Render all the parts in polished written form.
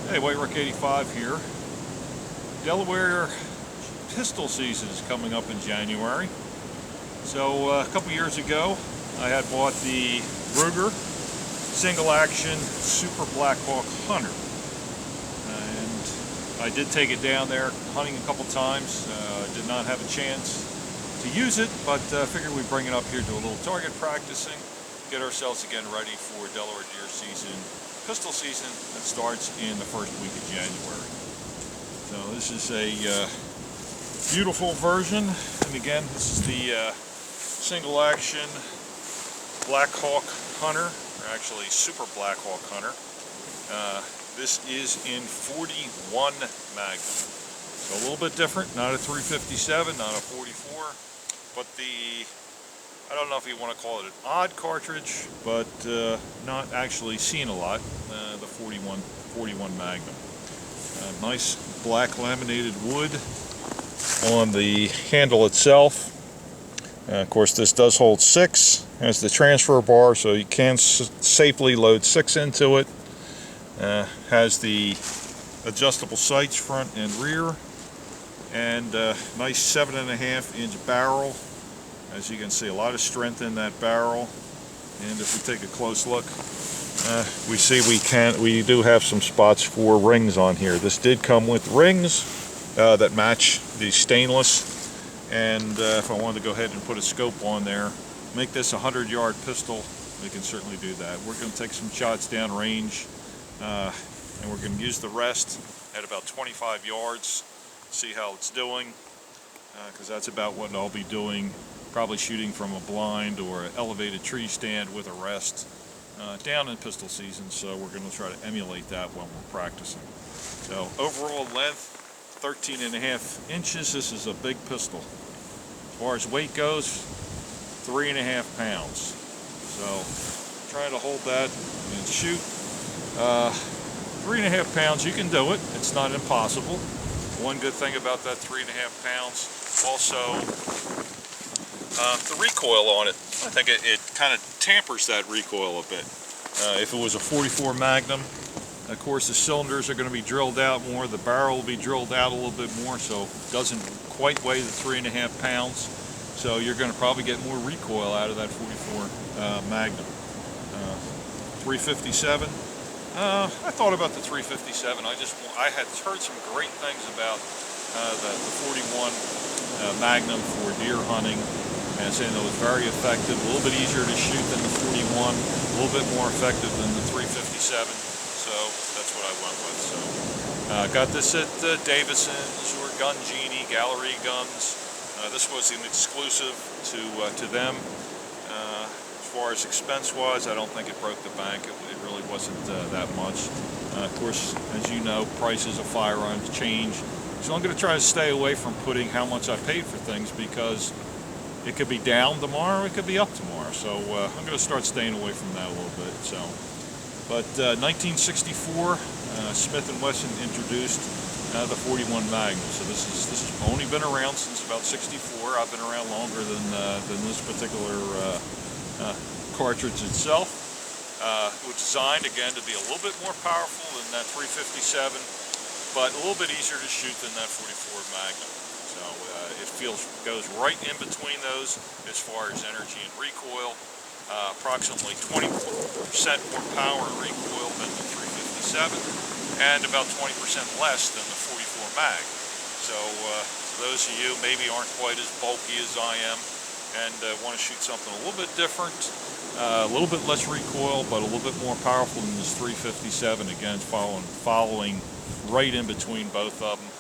Hey, White Rock 85 here. Delaware pistol season is coming up in January. So a couple years ago, I had bought the Ruger single action Super Blackhawk Hunter. And I did take it down there hunting a couple times. Did not have a chance to use it, but figured we'd bring it up here, do a little target practicing, get ourselves again ready for Delaware deer season, pistol season that starts in the first week of January. So this is a beautiful version, and again, this is the single action Blackhawk Hunter, or actually Super Blackhawk Hunter. This is in 41 Magnum. So a little bit different, not a 357, not a 44, but I don't know if you want to call it an odd cartridge, but not actually seen a lot, the 41 Magnum. Nice black laminated wood on the handle itself. Of course, this does hold 6, has the transfer bar, so you can safely load 6 into it. Has the adjustable sights front and rear, and nice 7.5-inch barrel. As you can see, a lot of strength in that barrel. And if we take a close look, we see we do have some spots for rings on here. This did come with rings that match the stainless. And if I wanted to go ahead and put a scope on there, make this a 100-yard pistol, we can certainly do that. We're going to take some shots down range, and we're going to use the rest at about 25 yards, see how it's doing, because that's about what I'll be doing. Probably shooting from a blind or an elevated tree stand with a rest down in pistol season, so we're going to try to emulate that when we're practicing. So overall length, 13.5 inches. This is a big pistol. As far as weight goes, 3.5 pounds. So try to hold that and shoot. 3.5 pounds, you can do it. It's not impossible. One good thing about that 3.5 pounds, also the recoil on it. I think it kind of tampers that recoil a bit. If it was a 44 Magnum, of course the cylinders are going to be drilled out more, the barrel will be drilled out a little bit more, so it doesn't quite weigh the 3.5 pounds. So you're going to probably get more recoil out of that 44 Magnum. 357. I thought about the 357. I had heard some great things about the 41 Magnum for deer hunting. And saying it was very effective, a little bit easier to shoot than the 41, a little bit more effective than the 357, so that's what I went with. So got this at Davison's or Gun Genie, Gallery Guns. This was an exclusive to them. As far as expense-wise, I don't think it broke the bank. It really wasn't that much. Of course, as you know, prices of firearms change, so I'm going to try to stay away from putting how much I paid for things, because it could be down tomorrow, it could be up tomorrow. So I'm going to start staying away from that a little bit. So, but 1964, Smith & Wesson introduced the 41 Magnum. So this has only been around since about '64. I've been around longer than this particular cartridge itself. It was designed again to be a little bit more powerful than that 357, but a little bit easier to shoot than that 44 Magnum. So it goes right in between those as far as energy and recoil. Approximately 20% more power and recoil than the 357, and about 20% less than the 44 Mag. So those of you maybe aren't quite as bulky as I am and want to shoot something a little bit different, a little bit less recoil, but a little bit more powerful than this 357. Again, following right in between both of them.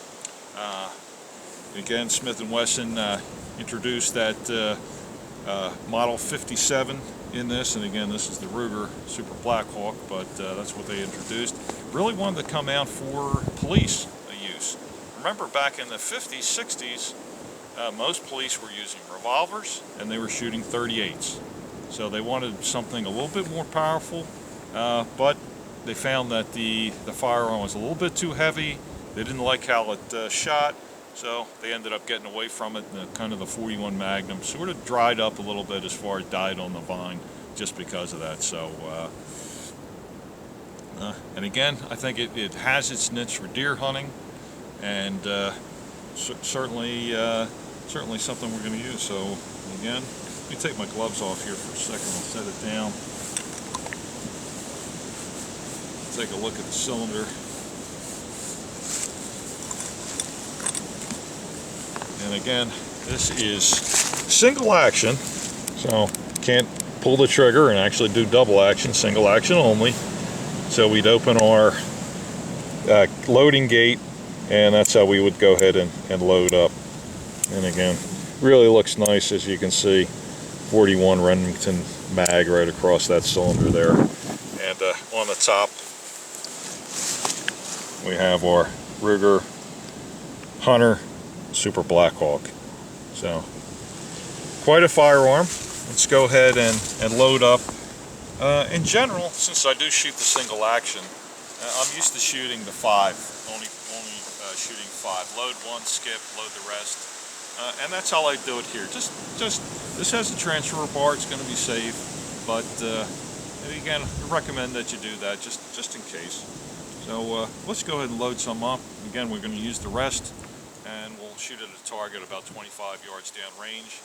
Again, Smith & Wesson introduced that Model 57 in this, and again, this is the Ruger Super Blackhawk, but that's what they introduced. Really wanted to come out for police use. Remember, back in the 50s, 60s, most police were using revolvers, and they were shooting 38s. So they wanted something a little bit more powerful, but they found that the firearm was a little bit too heavy. They didn't like how it shot. So they ended up getting away from it. Kind of the 41 Magnum sort of dried up a little bit as far as died on the vine, just because of that. So And again, I think it has its niche for deer hunting, and certainly something we're going to use. So again, let me take my gloves off here for a second. I'll set it down. Take a look at the cylinder. And again, this is single action, so can't pull the trigger and actually do double action, single action only. So we'd open our loading gate, and that's how we would go ahead and load up. And again, really looks nice, as you can see. 41 Remington mag right across that cylinder there. And on the top, we have our Ruger Hunter Super Blackhawk. So, quite a firearm. Let's go ahead and load up. In general, since I do shoot the single action, I'm used to shooting the 5, only shooting 5. Load one, skip, load the rest. And that's how I do it here. Just this has a transfer bar, it's going to be safe, but again, I recommend that you do that just in case. So let's go ahead and load some up. Again, we're going to use the rest, and we'll shoot at a target about 25 yards down range,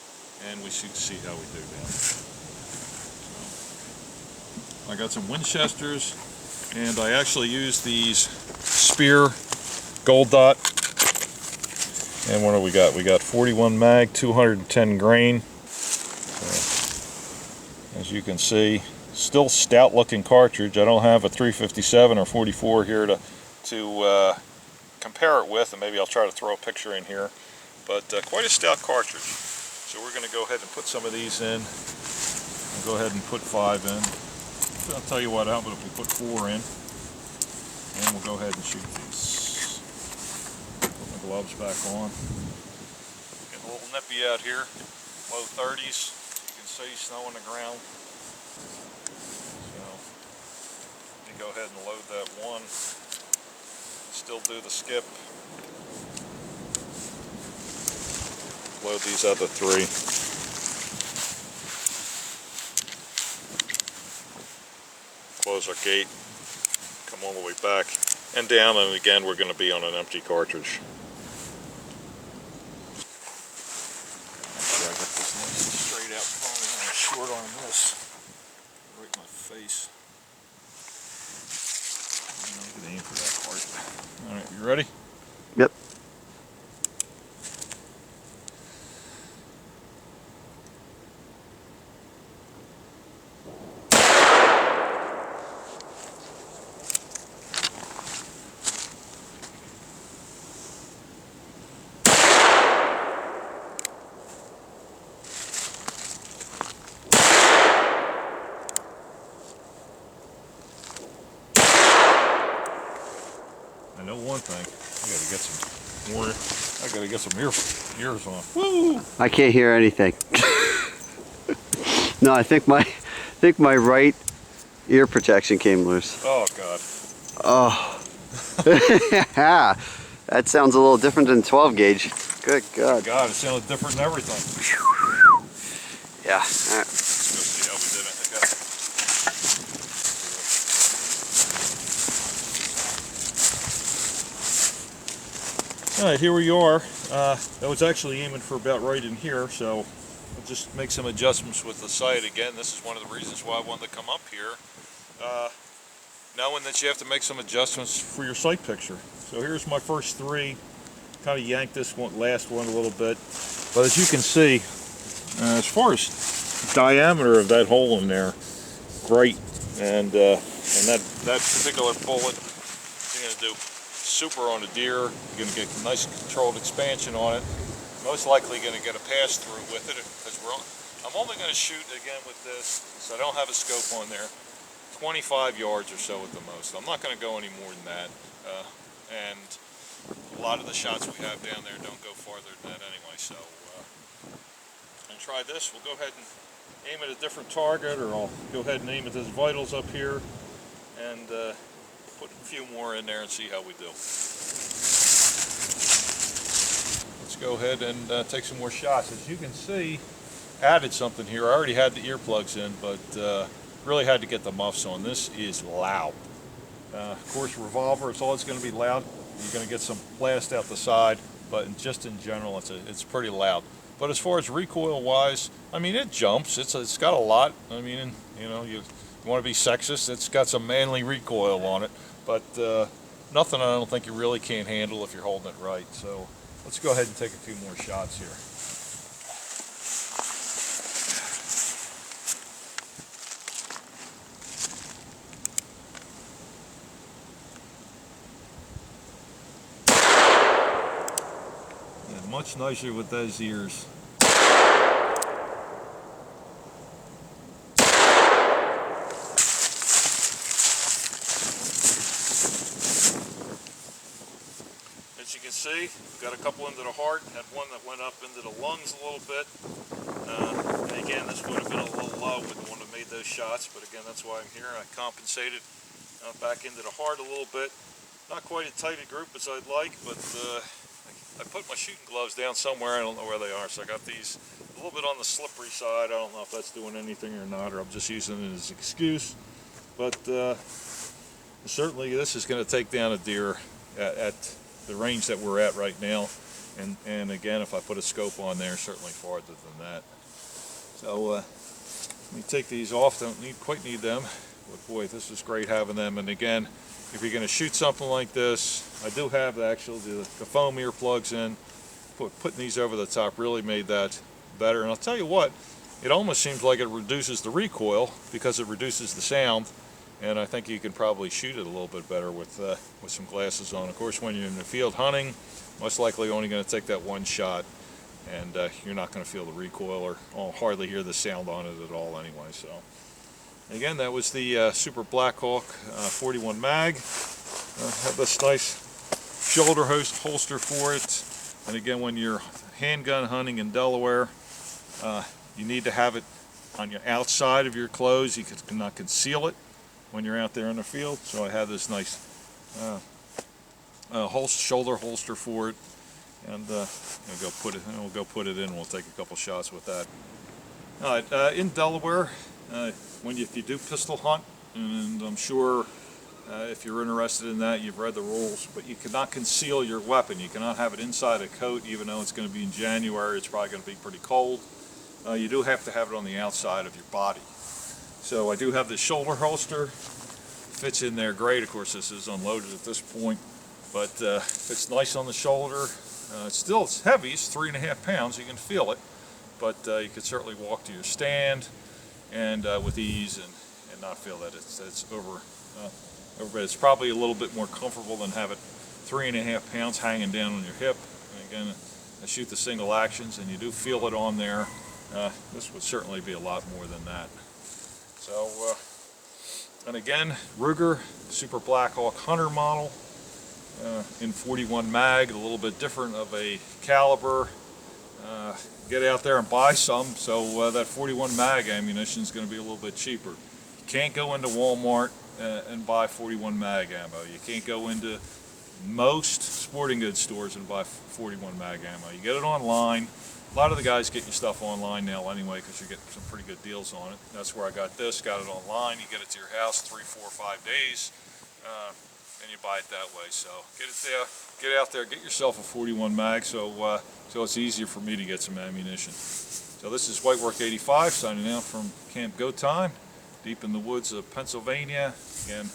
and we see how we do now. So, I got some Winchesters, and I actually use these Spear Gold Dot. And what do we got? We got 41 mag, 210 grain. As you can see, still stout looking cartridge. I don't have a 357 or 44 here to compare it with, and maybe I'll try to throw a picture in here. But quite a stout cartridge. So we're going to go ahead and put some of these in. I'll go ahead and put 5 in. I'll tell you what, how about if we put 4 in, and we'll go ahead and shoot these. Gloves back on. Getting a little nippy out here, low 30s. You can see snow on the ground. So let me go ahead and load that one. Still do the skip. Load these other 3. Close our gate. Come all the way back and down, and again we're going to be on an empty cartridge. Short on this, right in my face. I'm gonna aim for that part. All right, you ready? Yep. I know one thing. I gotta get some ears on. Woo! I can't hear anything. No, I think my right ear protection came loose. Oh God. Oh. That sounds a little different than 12 gauge. Good God. God, it sounded different than everything. Yeah. All right. Let's go see how we did it. Alright, here we are. I was actually aiming for about right in here, so I'll just make some adjustments with the sight again. This is one of the reasons why I wanted to come up here, knowing that you have to make some adjustments for your sight picture. So here's my first 3. Kind of yanked this last one a little bit, but as you can see, as far as diameter of that hole in there, great, and that particular bullet, you're going to do super on a deer. You're going to get nice controlled expansion on it. Most likely going to get a pass through with it, because I'm only going to shoot again with this, so I don't have a scope on there, 25 yards or so at the most. I'm not going to go any more than that, and a lot of the shots we have down there don't go farther than that anyway. So and try this. We'll go ahead and aim at a different target, or I'll go ahead and aim at this vitals up here, and put a few more in there and see how we do. Let's go ahead and take some more shots. As you can see, added something here. I already had the earplugs in, but really had to get the muffs on. This is loud. Of course, Revolver, it's always going to be loud. You're going to get some blast out the side, but just in general, it's pretty loud. But as far as recoil wise, I mean, it jumps. It's got a lot. I mean, you know, you want to be sexist, it's got some manly recoil on it, but nothing I don't think you really can't handle if you're holding it right. So let's go ahead and take a few more shots here. Yeah, much nicer with those ears. As you can see, got a couple into the heart, had one that went up into the lungs a little bit. And again, this would have been a little low, wouldn't want to have made those shots, but again, that's why I'm here. I compensated back into the heart a little bit. Not quite as tight a group as I'd like, but I put my shooting gloves down somewhere. I don't know where they are, so I got these a little bit on the slippery side. I don't know if that's doing anything or not, or I'm just using it as an excuse. But certainly this is going to take down a deer at the range that we're at right now, and again, if I put a scope on there, certainly farther than that. So let me take these off. Don't quite need them, but boy, this is great having them. And again, if you're going to shoot something like this, I do have the foam earplugs in. Putting these over the top really made that better. And I'll tell you what, it almost seems like it reduces the recoil because it reduces the sound. And I think you can probably shoot it a little bit better with some glasses on. Of course, when you're in the field hunting, most likely only going to take that one shot, and you're not going to feel the recoil or hardly hear the sound on it at all anyway. So, again, that was the Super Blackhawk 41 mag. Have this nice shoulder holster for it. And again, when you're handgun hunting in Delaware, you need to have it on your outside of your clothes. You cannot conceal it when you're out there in the field. So I have this nice shoulder holster for it, and we'll go put it in. We'll take a couple shots with that. All right, in Delaware, if you do pistol hunt, and I'm sure if you're interested in that, you've read the rules, but you cannot conceal your weapon. You cannot have it inside a coat, even though it's going to be in January. It's probably going to be pretty cold. You do have to have it on the outside of your body. So I do have this shoulder holster. Fits in there great. Of course, this is unloaded at this point, but fits nice on the shoulder. It's heavy. It's 3.5 pounds. You can feel it, but you can certainly walk to your stand and with ease and not feel that it's over. But it's probably a little bit more comfortable than have it 3.5 pounds hanging down on your hip. And again, I shoot the single actions, and you do feel it on there. This would certainly be a lot more than that. So, and again, Ruger Super Blackhawk Hunter model in 41 mag, a little bit different of a caliber. Get out there and buy some, so that 41 mag ammunition is going to be a little bit cheaper. You can't go into Walmart and buy 41 mag ammo. You can't go into most sporting goods stores and buy 41 mag ammo. You get it online. A lot of the guys get your stuff online now anyway, because you get some pretty good deals on it. That's where I got this. Got it online. You get it to your house 3, 4, 5 days, and you buy it that way. So get it there. Get out there. Get yourself a 41 mag, so it's easier for me to get some ammunition. So this is Whitework 85 signing out from Camp Go Time, deep in the woods of Pennsylvania. Again,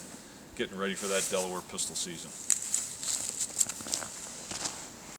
getting ready for that Delaware pistol season.